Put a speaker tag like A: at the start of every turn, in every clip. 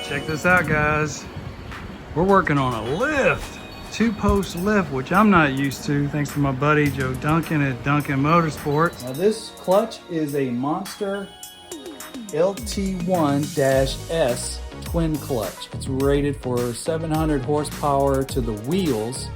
A: Check this out, guys. We're working on a lift, 2-post lift, which I'm not used to, thanks to my buddy Joe Duncan at Duncan Motorsports. Now this clutch is a Monster LT1-S twin clutch. It's rated for 700 horsepower to the wheels.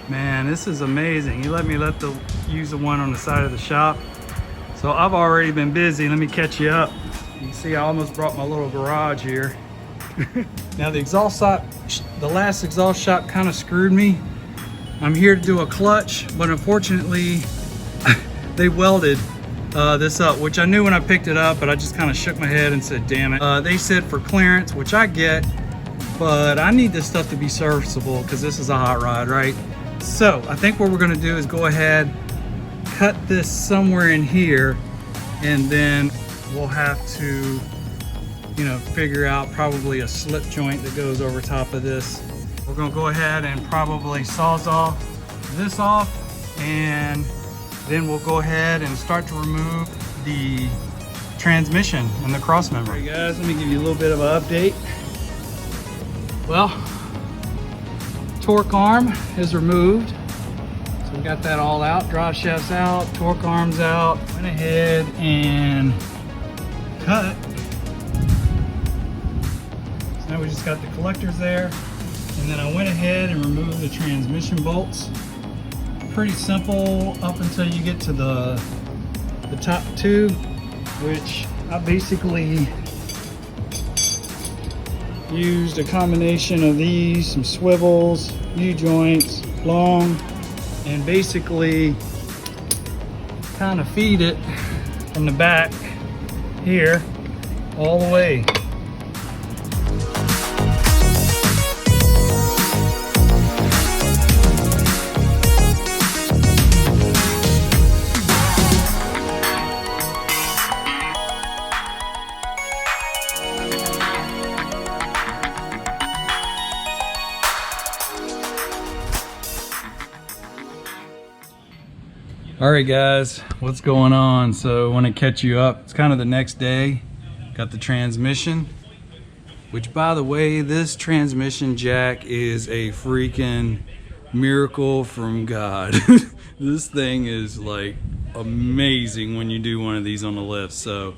A: Man, this is amazing. He let me use the one on the side of the shop. So I've already been busy. Let me catch you up. You can see I almost brought my little garage here. Now the last exhaust shop kind of screwed me. I'm here to do a clutch, but unfortunately they welded this up, which I knew when I picked it up, but I just kind of shook my head and said, damn it. They said for clearance, which I get, but I need this stuff to be serviceable because this is a hot rod, right? So I think what we're gonna do is go ahead, cut this somewhere in here, and then we'll have to, you know, figure out probably a slip joint that goes over top of this. We're gonna go ahead and probably sawzall this off, and then we'll go ahead and start to remove the transmission and the cross member. Hey guys, let me give you a little bit of an update. Well, torque arm is removed. So we got that all out, drive shaft's out, torque arm's out. Went ahead and cut. So now we just got the collectors there. And then I went ahead and removed the transmission bolts. Pretty simple up until you get to the top two, which I basically used a combination of these, some swivels, U-joints, long, and basically kind of feed it from the back here all the way. All right guys, what's going on? So I want to catch you up. It's kind of the next day. Got the transmission, which by the way, this transmission jack is a freaking miracle from God. This thing is like amazing when you do one of these on the lift. So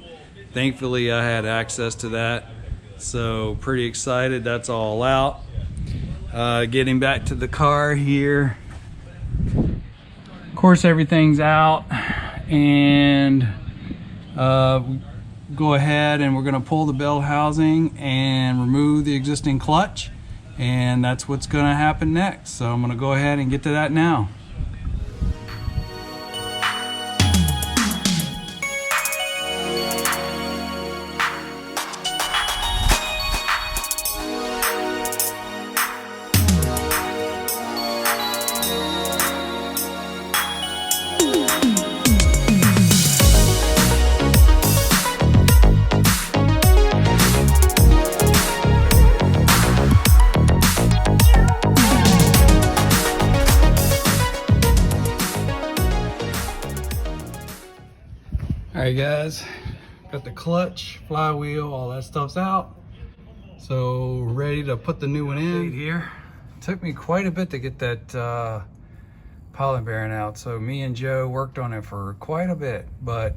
A: thankfully I had access to that. So pretty excited, that's all out. Getting back to the car here. Of course everything's out, and go ahead and we're going to pull the bell housing and remove the existing clutch, and that's what's going to happen next. So I'm going to go ahead and get to that now. Alright guys, got the clutch, flywheel, all that stuff's out. So ready to put the new one in here. Took me quite a bit to get that pilot bearing out. So me and Joe worked on it for quite a bit, but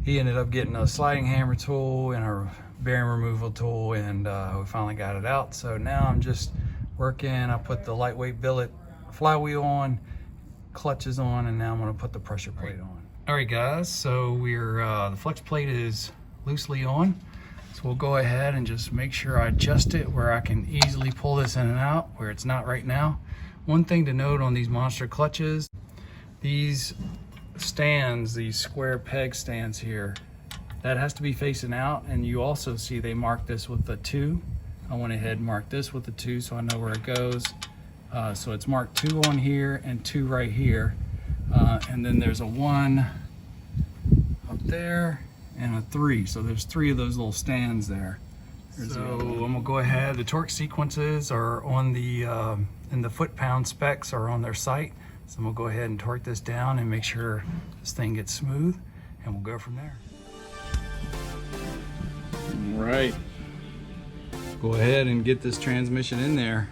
A: he ended up getting a sliding hammer tool and a bearing removal tool, and we finally got it out. So now I'm just working. I put the lightweight billet flywheel on, clutches on, and now I'm gonna put the pressure plate on. All right guys, so we're the flex plate is loosely on, so we'll go ahead and just make sure I adjust it where I can easily pull this in and out where it's not right now. One thing to note on these Monster clutches, these stands, these square peg stands here, that has to be facing out, and you also see they mark this with a 2. I went ahead and marked this with a 2 so I know where it goes. So it's marked 2 on here and 2 right here. And then there's a 1 up there and a 3. So there's 3 of those little stands there. So I'm gonna go ahead, the torque sequences are on the, and the foot-pound specs are on their site. So I'm gonna go ahead and torque this down and make sure this thing gets smooth, and we'll go from there. All right. Go ahead and get this transmission in there.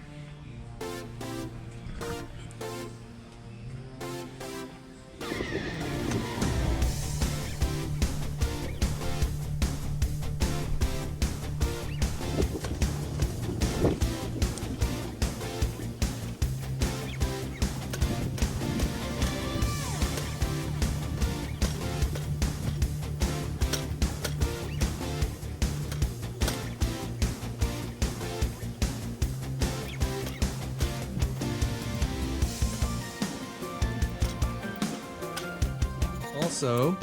A: So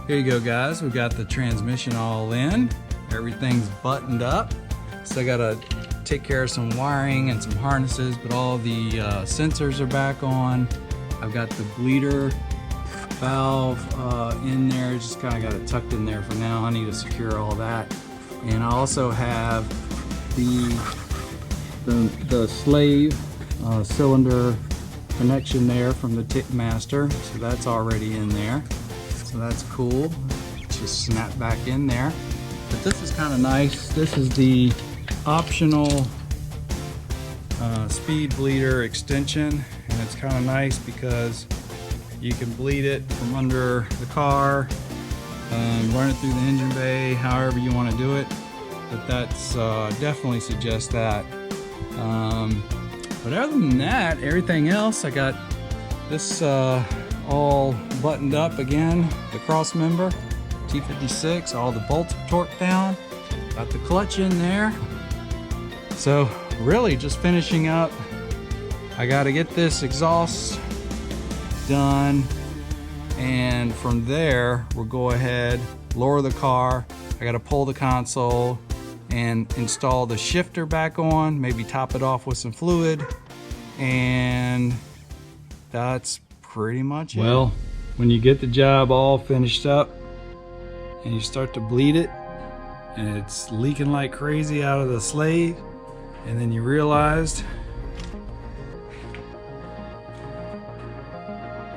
A: here you go, guys. We got the transmission all in. Everything's buttoned up. So I gotta take care of some wiring and some harnesses, but all the sensors are back on. I've got the bleeder valve in there. Just kind of got it tucked in there for now. I need to secure all that. And I also have the slave cylinder connection there from the tip master, so that's already in there, so that's cool. Just snap back in there. But this is kind of nice. This is the optional speed bleeder extension, and it's kind of nice because you can bleed it from under the car, run it through the engine bay, however you want to do it. But that's definitely suggest that. But other than that, everything else, I got this all buttoned up again, the cross member, T56, all the bolts torqued down, got the clutch in there. So really just finishing up. I got to get this exhaust done, and from there we'll go ahead, lower the car. I got to pull the console and install the shifter back on, maybe top it off with some fluid, and that's pretty much it. Well, when you get the job all finished up and you start to bleed it and it's leaking like crazy out of the slave, and then you realized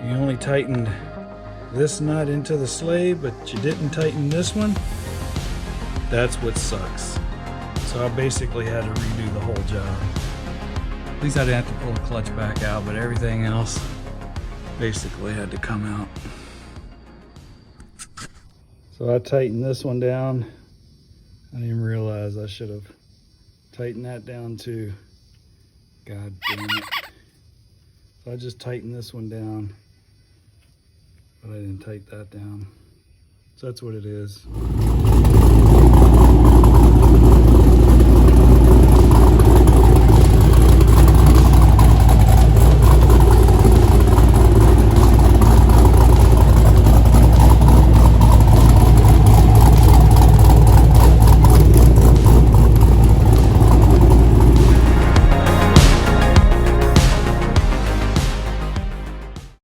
A: you only tightened this nut into the slave but you didn't tighten this one, that's what sucks. So I basically had to redo the whole job. At least I didn't have to pull the clutch back out, but everything else basically had to come out. So I tightened this one down. I didn't even realize I should have tightened that down too. God damn it. So I just tightened this one down, but I didn't tighten that down. So that's what it is.